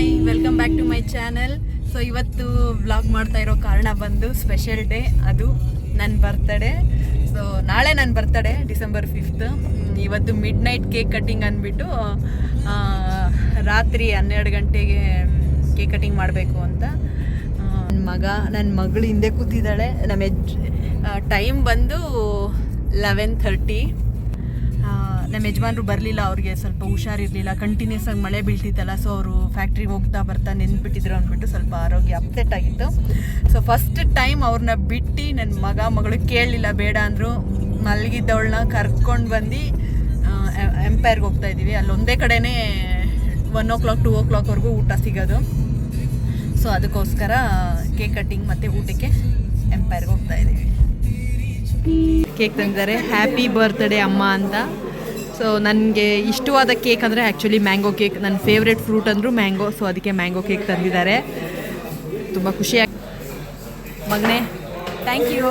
Hi, welcome back to my channel. So ಇವತ್ತು vlog ಮಾಡ್ತಾ ಇರೋ ಕಾರಣ ಬಂದು ಸ್ಪೆಷಲ್ ಡೇ, ಅದು ನನ್ನ ಬರ್ತಡೇ. ಸೊ ನಾಳೆ ನನ್ನ ಬರ್ತಡೇ December 5th. ಇವತ್ತು ಮಿಡ್ ನೈಟ್ ಕೇಕ್ ಕಟ್ಟಿಂಗ್ ಅಂದ್ಬಿಟ್ಟು ರಾತ್ರಿ 12 ಗಂಟೆಗೆ ಕೇಕ್ ಕಟ್ಟಿಂಗ್ ಮಾಡಬೇಕು ಅಂತ ನನ್ನ ಮಗಳು ಹಿಂದೆ ಕೂತಿದ್ದಾಳೆ. ಟೈಮ್ ಬಂದು 11:30. ನಮ್ಮ ಯಜಮಾನ್ರು ಬರಲಿಲ್ಲ, ಅವ್ರಿಗೆ ಸ್ವಲ್ಪ ಹುಷಾರಿರಲಿಲ್ಲ, ಕಂಟಿನ್ಯೂಸ್ ಆಗಿ ಮಳೆ ಬೀಳ್ತಿತ್ತಲ್ಲ. ಸೊ ಅವರು ಫ್ಯಾಕ್ಟ್ರಿಗೆ ಹೋಗ್ತಾ ಬರ್ತಾ ನೆನ್ಪಿಟ್ಟಿದ್ರು ಅಂದ್ಬಿಟ್ಟು ಸ್ವಲ್ಪ ಆರೋಗ್ಯ ಅಪ್ಸೆಟ್ ಆಗಿತ್ತು. ಸೊ ಫಸ್ಟ್ ಟೈಮ್ ಅವ್ರನ್ನ ಬಿಟ್ಟು ನನ್ನ ಮಗಳು ಕೇಳಲಿಲ್ಲ, ಬೇಡ ಅಂದರು. ಮಲಗಿದ್ದವಳನ್ನ ಕರ್ಕೊಂಡು ಬಂದು ಎಂಪೈರ್ಗೆ ಹೋಗ್ತಾ ಇದ್ದೀವಿ. ಅಲ್ಲಿ ಒಂದೇ ಕಡೆನೇ 1 o'clock 2 o'clockವರೆಗೂ ಊಟ ಸಿಗೋದು. ಸೊ ಅದಕ್ಕೋಸ್ಕರ ಕೇಕ್ ಕಟ್ಟಿಂಗ್ ಮತ್ತು ಊಟಕ್ಕೆ ಎಂಪೈರ್ಗೆ ಹೋಗ್ತಾ ಇದ್ದೀವಿ. ಕೇಕ್ ತಂದಿದ್ದಾರೆ, ಹ್ಯಾಪಿ ಬರ್ತ್ಡೇ ಅಮ್ಮ ಅಂತ. ಸೊ ನನಗೆ ಇಷ್ಟವಾದ ಕೇಕ್ ಅಂದರೆ ಆ್ಯಕ್ಚುಲಿ ಮ್ಯಾಂಗೋ ಕೇಕ್. ನನ್ನ ಫೇವ್ರೆಟ್ ಫ್ರೂಟ್ ಅಂದರೂ ಮ್ಯಾಂಗೋ. ಸೊ ಅದಕ್ಕೆ ಮ್ಯಾಂಗೋ ಕೇಕ್ ತಂದಿದ್ದಾರೆ. ತುಂಬ ಖುಷಿಯಾಗಿ ಮಗನೇ, ಥ್ಯಾಂಕ್ ಯು.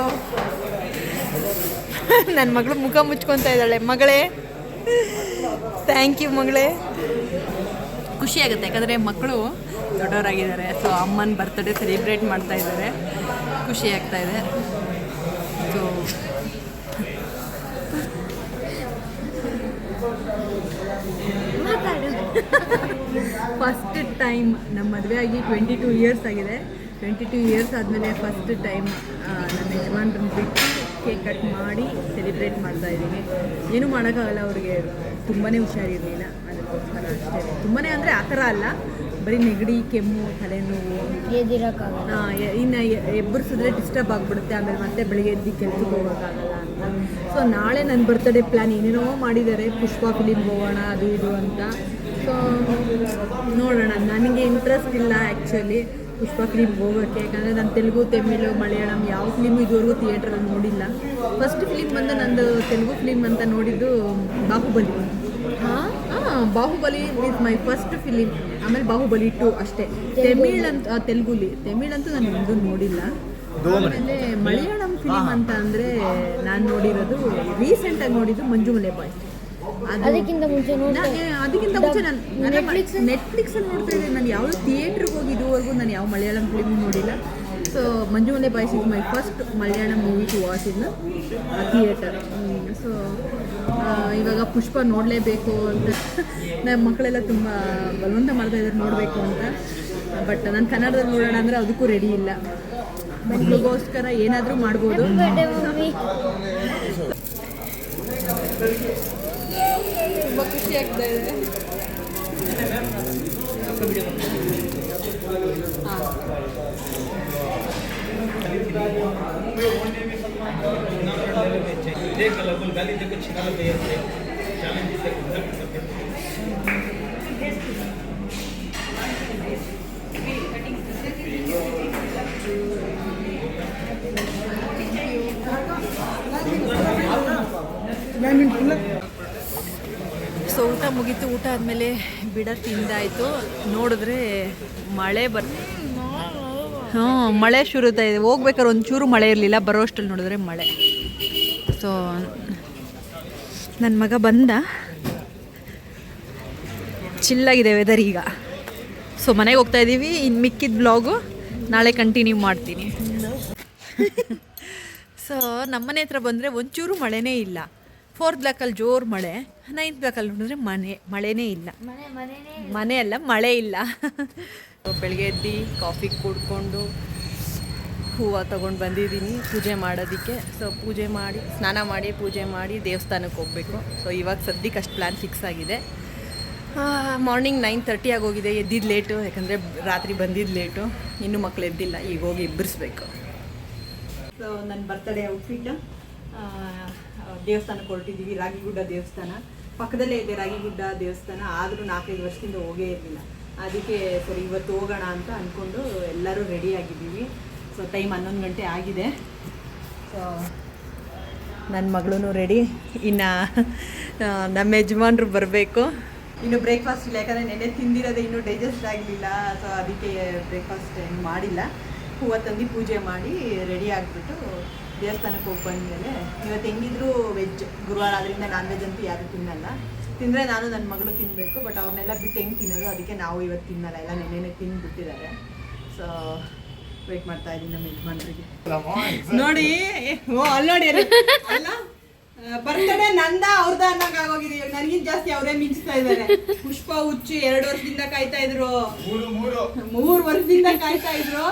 ನನ್ನ ಮಗಳು ಮುಖ ಮುಚ್ಕೊತಾ ಇದ್ದಾಳೆ. ಮಗಳೇ, ಥ್ಯಾಂಕ್ ಯು ಮಗಳೇ. ಖುಷಿಯಾಗುತ್ತೆ, ಯಾಕಂದರೆ ಮಕ್ಕಳು ದೊಡ್ಡವರಾಗಿದ್ದಾರೆ. ಸೊ ಅಮ್ಮನ ಬರ್ತ್ಡೇ ಸೆಲೆಬ್ರೇಟ್ ಮಾಡ್ತಾ ಇದ್ದಾರೆ, ಖುಷಿ ಆಗ್ತಾ ಇದೆ. ಸೊ ಫಸ್ಟ್ ಟೈಮ್ ನಮ್ಮ ಮದುವೆ ಆಗಿ 22 years ಆಗಿದೆ. 22 years ಆದಮೇಲೆ ಫಸ್ಟ್ ಟೈಮ್ ನಮ್ಮ ಯಜಮಾನ್ರನ್ನ ಬಿಟ್ಟು ಕೇಕ್ ಕಟ್ ಮಾಡಿ ಸೆಲೆಬ್ರೇಟ್ ಮಾಡ್ತಾ ಇದ್ದೀವಿ. ಏನೂ ಮಾಡೋಕ್ಕಾಗಲ್ಲ, ಅವ್ರಿಗೆ ತುಂಬಾ ಹುಷಾರಿರಲಿಲ್ಲ, ಅದಕ್ಕೋಸ್ಕರ ಅಷ್ಟೇ. ತುಂಬಾ ಅಂದರೆ ಆ ಥರ ಅಲ್ಲ, ಬರೀ ನೆಗಡಿ, ಕೆಮ್ಮು, ತಲೆನೋವು, ಇನ್ನು ಎಬ್ಬರಿಸಿದ್ರೆ ಡಿಸ್ಟರ್ಬ್ ಆಗಿಬಿಡುತ್ತೆ. ಆಮೇಲೆ ಮತ್ತೆ ಬೆಳಿಗ್ಗೆ ಎದ್ದು ಕೆಲ್ಸಕ್ಕೆ ಹೋಗೋಕ್ಕಾಗಲ್ಲ ಅಂತ. ಸೊ ನಾಳೆ ನನ್ನ ಬರ್ತ್ಡೇ ಪ್ಲ್ಯಾನ್ ಏನೇನೋ ಮಾಡಿದ್ದಾರೆ, ಪುಷ್ಪ ಫಿಲಿಮ್ಗೆ ಹೋಗೋಣ ಅದು ಇದು ಅಂತ. ಸೊ ನೋಡೋಣ, ನನಗೆ ಇಂಟ್ರೆಸ್ಟ್ ಇಲ್ಲ ಆ್ಯಕ್ಚುಲಿ ಪುಷ್ಪ ಫಿಲಿಮ್ಗೆ ಹೋಗೋಕ್ಕೆ. ಯಾಕಂದರೆ ನಾನು ತೆಲುಗು, ತಮಿಳು, ಮಲಯಾಳಂ ಯಾವ ಫಿಲಿಮು ಇದುವರೆಗೂ ಥಿಯೇಟ್ರಲ್ಲಿ ನೋಡಿಲ್ಲ. ಫಸ್ಟ್ ಫಿಲಿಮ್ ಬಂದು ನಂದು ತೆಲುಗು ಫಿಲಿಮ್ ಅಂತ ನೋಡಿದ್ದು Baahubali. Baahubali is my first film. ಆಮೇಲೆ ಬಾಹುಬಲಿ 2 ಅಷ್ಟೇ. ತಮಿಳಂತೂ ನಾನು ಒಂದು ನೋಡಿಲ್ಲ. ಆಮೇಲೆ ಮಲಯಾಳಂ ಫಿಲಿಮ್ ಅಂತ ಅಂದರೆ ನಾನು ನೋಡಿರೋದು, ರೀಸೆಂಟಾಗಿ ನೋಡಿದ್ದು ಮಂಜುಮಲೆ ಬಾಯ್ಸ್. ಅದಕ್ಕಿಂತ ಮುಂಚೆ ನಾನು ನೆಟ್ಫ್ಲಿಕ್ಸಲ್ಲಿ ನೋಡ್ತಾ ಇದ್ದೆ. ನಾನು ಯಾವುದೋ ಥಿಯೇಟ್ರಿಗೆ ಹೋಗಿ ಇದುವರೆಗೂ ನಾನು ಯಾವ ಮಲಯಾಳಂ ಫಿಲಿಮ್ ನೋಡಿಲ್ಲ. So Manjummel boys is my first Malayalam movie to watch in theatre. So ಇವಾಗ ಪುಷ್ಪ ನೋಡಲೇಬೇಕು ಅಂತ ನಮ್ಮ ಮಕ್ಕಳೆಲ್ಲ ತುಂಬ ಬಲವಂತ ಮಾಡ್ತಾಯಿದ್ದಾರೆ ನೋಡಬೇಕು ಅಂತ. ಬಟ್ ನಾನು ಕನ್ನಡದಲ್ಲಿ ನೋಡೋಣ ಅಂದರೆ ಅದಕ್ಕೂ ರೆಡಿ ಇಲ್ಲ. ಮಕ್ಕಳಿಗೋಸ್ಕರ ಏನಾದರೂ ಮಾಡ್ಬೋದು. ತುಂಬ ಖುಷಿ ಆಗ್ತಾ ಇದೆ. ಸೊ ಊಟ ಮುಗೀತು. ಊಟ ಆದಮೇಲೆ ಬಿಡ ತಿಂದಾಯಿತು. ನೋಡಿದ್ರೆ ಮಳೆ ಮಳೆ ಶುರುತಾ ಇದೆ. ಹೋಗ್ಬೇಕಾದ್ರೆ ಒಂಚೂರು ಮಳೆ ಇರಲಿಲ್ಲ, ಬರೋಷ್ಟಲ್ಲಿ ನೋಡಿದ್ರೆ ಮಳೆ. ಸೊ ನನ್ನ ಮಗ ಬಂದ, ಚಿಲ್ಲಾಗಿದೆ ವೆದರ್ ಈಗ. ಸೊ ಮನೆಗೆ ಹೋಗ್ತಾ ಇದ್ದೀವಿ. ಇನ್ನು ಮಿಕ್ಕಿದ ಬ್ಲಾಗು ನಾಳೆ ಕಂಟಿನ್ಯೂ ಮಾಡ್ತೀನಿ. ಸೊ ನಮ್ಮನೆ ಹತ್ರ ಬಂದರೆ ಒಂಚೂರು ಮಳೆನೇ ಇಲ್ಲ. 4th ಬ್ಲಾಕಲ್ಲಿ ಜೋರು ಮಳೆ, 9th ಬ್ಲಾಕಲ್ಲಿ ನೋಡಿದ್ರೆ ಮಳೆನೇ ಇಲ್ಲ. ಮನೆ ಅಲ್ಲ, ಮಳೆ ಇಲ್ಲ. ಬೆಳಗ್ಗೆ ಎದ್ದು ಕಾಫಿ ಕುಡ್ಕೊಂಡು ಹೂವು ತೊಗೊಂಡು ಬಂದಿದ್ದೀನಿ ಪೂಜೆ ಮಾಡೋದಕ್ಕೆ. ಸೊ ಪೂಜೆ ಮಾಡಿ, ಸ್ನಾನ ಮಾಡಿ, ಪೂಜೆ ಮಾಡಿ ದೇವಸ್ಥಾನಕ್ಕೆ ಹೋಗಬೇಕು. ಸೊ ಇವಾಗ ಸದ್ಯಕ್ಕೆ ಅಷ್ಟು ಪ್ಲ್ಯಾನ್ ಫಿಕ್ಸ್ ಆಗಿದೆ. ಮಾರ್ನಿಂಗ್ 9:30 ಆಗೋಗಿದೆ. ಎದ್ದಿದ್ದು ಲೇಟು, ಯಾಕಂದರೆ ರಾತ್ರಿ ಬಂದಿದ್ದು ಲೇಟು. ಇನ್ನೂ ಮಕ್ಕಳು ಎದ್ದಿಲ್ಲ, ಈಗ ಹೋಗಿ ಎಬ್ಬರಿಸ್ಬೇಕು. ಸೊ ನನ್ನ ಬರ್ತಡೇ ಔಟ್ಫಿಟ್, ದೇವಸ್ಥಾನಕ್ಕೆ ಹೊರಟಿದ್ದೀವಿ. ರಾಗಿಗುಡ್ಡ ದೇವಸ್ಥಾನ ಪಕ್ಕದಲ್ಲೇ ಇದೆ. ರಾಗಿಗುಡ್ಡ ದೇವಸ್ಥಾನ ಆದರೂ 4-5 ವರ್ಷದಿಂದ ಹೋಗೇ ಇರಲಿಲ್ಲ. ಅದಕ್ಕೆ ಸರಿ ಇವತ್ತು ಹೋಗೋಣ ಅಂತ ಅಂದ್ಕೊಂಡು ಎಲ್ಲರೂ ರೆಡಿ ಆಗಿದ್ದೀವಿ. ಸೊ ಟೈಮ್ 11 ಗಂಟೆ ಆಗಿದೆ. ಸೊ ನನ್ನ ಮಗಳೂ ರೆಡಿ. ಇನ್ನು ನಮ್ಮ ಯಜಮಾನ್ರು ಬರಬೇಕು. ಇನ್ನು ಬ್ರೇಕ್ಫಾಸ್ಟ್ ಇಲ್ಲ, ಯಾಕಂದರೆ ನೆನ್ನೆ ತಿಂದಿರೋದೇ ಇನ್ನೂ ಡೈಜೆಸ್ಟ್ ಆಗಲಿಲ್ಲ. ಸೊ ಅದಕ್ಕೆ ಬ್ರೇಕ್ಫಾಸ್ಟ್ ಏನು ಮಾಡಿಲ್ಲ. ಹೂವು ತಂದು ಪೂಜೆ ಮಾಡಿ ರೆಡಿ ಆಗಿಬಿಟ್ಟು ದೇವಸ್ಥಾನಕ್ಕೆ ಹೋಗಿ ಬಂದಮೇಲೆ, ಇವತ್ತು ಹೆಂಗಿದ್ರು ವೆಜ್, ಗುರುವಾರ ಆದ್ದರಿಂದ ನಾನ್ ವೆಜ್ ಅಂತೂ ಯಾರೂ ತಿನ್ನಲ್ಲ. ತಿಂದರೆ ನಾನು ನನ್ನ ಮಗಳು ತಿನ್ನಬೇಕು. ಬಟ್ ಅವ್ರನ್ನೆಲ್ಲ ಬಿಟ್ಟು ಹೆಂಗೆ ತಿನ್ನೋದು, ಅದಕ್ಕೆ ನಾವು ಇವತ್ತು ತಿನ್ನಲ್ಲ, ಎಲ್ಲ ನೆನ್ನೆನೇ ತಿಂದುಬಿಟ್ಟಿದ್ದಾರೆ. ಸೊ ವೇಟ್ ಮಾಡ್ತಾ ಇದ್ದೀನಿ ನಮ್ಮ ಯಜಮಾನ್ರಿಗೆ. ನೋಡಿ ಅಲ್ಲಿ ನೋಡಿ ಅಲ್ಲ ಬರ್ತಡೇ ನಂದ ಅವ್ರದ ಅನ್ನಂಗೆ ಆಗೋಗಿದೆ. ನನಗಿಂತ ಜಾಸ್ತಿ ಅವರೇ ಮಿಂಚ್ತಾ ಇದ್ದಾರೆ. ಪುಷ್ಪ ಹುಚ್ಚು 2 ವರ್ಷದಿಂದ ಕಾಯ್ತಾ ಇದ್ರು, 3 ವರ್ಷದಿಂದ ಕಾಯ್ತಾ ಇದ್ರು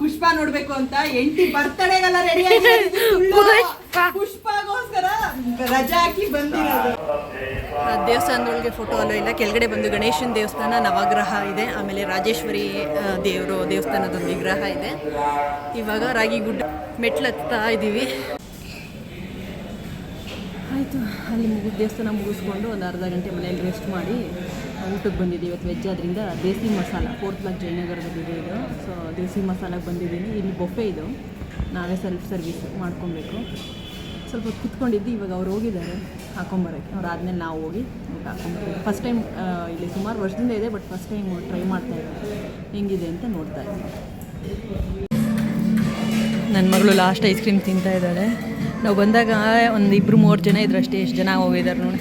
ಪುಷ್ಪ ನೋಡ್ಬೇಕು ಅಂತ. ಎಂಟಿ ಬರ್ತಡೇಗೆಲ್ಲ ರೆಡಿ ಆಗಿ ಪುಷ್ಪಗೋಸ್ಕರ ರಜಾ ಹಾಕಿ ಬಂದಿರೋದು. ದೇವಸ್ಥಾನದೊಳಗೆ ಫೋಟೋ ಅಲ್ಲೂ ಇಲ್ಲ. ಕೆಳಗಡೆ ಬಂದು ಗಣೇಶನ ದೇವಸ್ಥಾನ, ನವಗ್ರಹ ಇದೆ, ಆಮೇಲೆ ರಾಜೇಶ್ವರಿ ದೇವಸ್ಥಾನದ ವಿಗ್ರಹ ಇದೆ. ಇವಾಗ ರಾಗಿಗುಡ್ಡ ಮೆಟ್ಲು ಹತ್ತಾ ಇದ್ದೀವಿ. ಆಯಿತು, ಅಲ್ಲಿ ದೇವಸ್ಥಾನ ಮುಗಿಸ್ಕೊಂಡು ಒಂದು ಅರ್ಧ ಗಂಟೆ ಮನೆಯಲ್ಲಿ ರೆಸ್ಟ್ ಮಾಡಿ ಊಟಕ್ಕೆ ಬಂದಿದ್ದೀವಿ. ಇವತ್ತು ವೆಜ್ ಆದ್ದರಿಂದ ದೇಸಿ ಮಸಾಲ 4th ಬ್ಲಾಕ್ ಜಯನಗರದಲ್ಲಿದೆ ಇದು. ಸೊ ದೇಸಿ ಮಸಾಲಾಗೆ ಬಂದಿದ್ದೀನಿ. ಇಲ್ಲಿ ಬೊಫೆ ಇದು, ನಾವೇ ಸೆಲ್ಫ್ ಸರ್ವಿಸ್ ಮಾಡ್ಕೊಬೇಕು. ಸ್ವಲ್ಪ ಕುತ್ಕೊಂಡಿದ್ದು. ಇವಾಗ ಅವ್ರು ಹೋಗಿದ್ದಾರೆ ಹಾಕೊಂಬರೋಕ್ಕೆ. ಅವ್ರು ಆದಮೇಲೆ ನಾವು ಹೋಗಿ ಊಟ ಹಾಕೊಂಬರ್ತೀವಿ. ಫಸ್ಟ್ ಟೈಮ್ ಇಲ್ಲಿ ಸುಮಾರು ವರ್ಷದಿಂದ ಇದೆ, ಬಟ್ ಫಸ್ಟ್ ಟೈಮ್ ಟ್ರೈ ಮಾಡ್ತಾಯಿದ್ದೀನಿ ಹೆಂಗಿದೆ ಅಂತ ನೋಡ್ತಾ ಇದ್ದೀನಿ. ನನ್ನ ಮಗಳು ಲಾಸ್ಟ್ ಐಸ್ ಕ್ರೀಮ್ ತಿಂತಾ ಇದ್ದಾಳೆ. ನಾವು ಬಂದಾಗ ಒಂದು 2-3 ಜನ ಇದ್ರು ಅಷ್ಟೇ. ಎಷ್ಟು ಜನ ಹೋಗಿದ್ದಾರೆ ನೋಡಿ.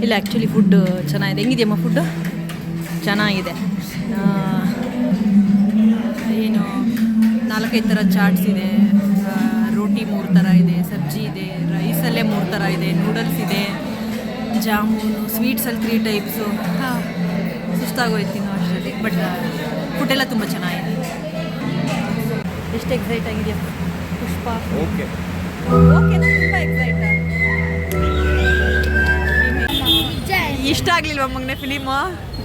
ಇಲ್ಲ ಆ್ಯಕ್ಚುಲಿ ಫುಡ್ ಚೆನ್ನಾಗಿದೆ. ಹೆಂಗಿದೆಯಮ್ಮ ಫುಡ್ಡು? ಚೆನ್ನಾಗಿದೆ. ಏನು 4-5 ಥರ ಚಾಟ್ಸ್ ಇದೆ, ರೋಟಿ 3 ಥರ ಇದೆ, ಸಬ್ಜಿ ಇದೆ, ರೈಸಲ್ಲೇ 3 ಥರ ಇದೆ, ನೂಡಲ್ಸ್ ಇದೆ, ಜಾಮೂನು, ಸ್ವೀಟ್ಸಲ್ಲಿ 3 ಟೈಪ್ಸು. ಸುಸ್ತಾಗೋಯ್ತು ತಿನ್ನೋ ಅಷ್ಟರಲ್ಲಿ. ಬಟ್ ಫುಡ್ಡೆಲ್ಲ ತುಂಬ ಚೆನ್ನಾಗಿದೆ. ಎಷ್ಟು ಎಕ್ಸೈಟ್ ಆಗಿದೆಯಾ ಪುಷ್ಪ? ಓಕೆ ತುಂಬ ಎಕ್ಸೈಟ್. ಇಷ್ಟ ಆಗಲಿಲ್ವಾ ಮಗನೇ ಫಿಲಿಮು?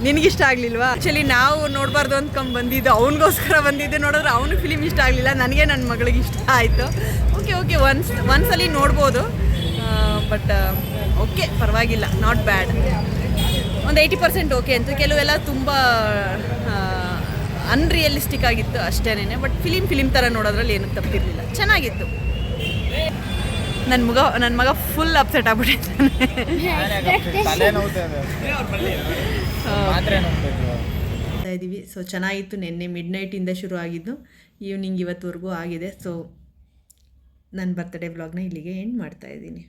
ನಿನಗಿಷ್ಟ ಆಗಲಿಲ್ವಾ? ಆ್ಯಕ್ಚುಲಿ ನಾವು ನೋಡಬಾರ್ದು ಅಂದ್ಕೊಂಡು ಬಂದಿದ್ದು, ಅವನಿಗೋಸ್ಕರ ಬಂದಿದ್ದು. ನೋಡಿದ್ರೆ ಅವನಿಗೆ ಫಿಲಿಮ್ ಇಷ್ಟ ಆಗಲಿಲ್ಲ, ನನಗೆ ನನ್ನ ಮಗಳಿಗೆ ಇಷ್ಟ ಆಯಿತು. ಓಕೆ ಒಂದ್ಸಲಿ ನೋಡ್ಬೋದು. ಬಟ್ ಓಕೆ ಪರವಾಗಿಲ್ಲ, ನಾಟ್ ಬ್ಯಾಡ್. ಒಂದು 80% ಓಕೆ ಅಂತ. ಕೆಲವೆಲ್ಲ ತುಂಬ ಅನ್ರಿಯಲಿಸ್ಟಿಕ್ ಆಗಿತ್ತು ಅಷ್ಟೇನೆ. ಬಟ್ ಫಿಲಿಮ್ ಥರ ನೋಡೋದ್ರಲ್ಲಿ ಏನೂ ತಪ್ಪಿರಲಿಲ್ಲ, ಚೆನ್ನಾಗಿತ್ತು. ನನ್ನ ಮಗ ಫುಲ್ ಅಪ್ಸೆಟ್ ಆಗ್ಬಿಟ್ಟಿದ್ದಾನೆ. ಇದ್ದೀವಿ. ಸೊ ಚೆನ್ನಾಗಿತ್ತು. ನಿನ್ನೆ ಮಿಡ್ನೈಟಿಂದ ಶುರು ಆಗಿದ್ದು, ಈವ್ನಿಂಗ್ ಇವತ್ತುವರೆಗೂ ಆಗಿದೆ. ಸೊ ನನ್ನ ಬರ್ತ್ಡೇ ವ್ಲಾಗ್ನ ಇಲ್ಲಿಗೆ ಎಂಡ್ ಮಾಡ್ತಾಯಿದ್ದೀನಿ.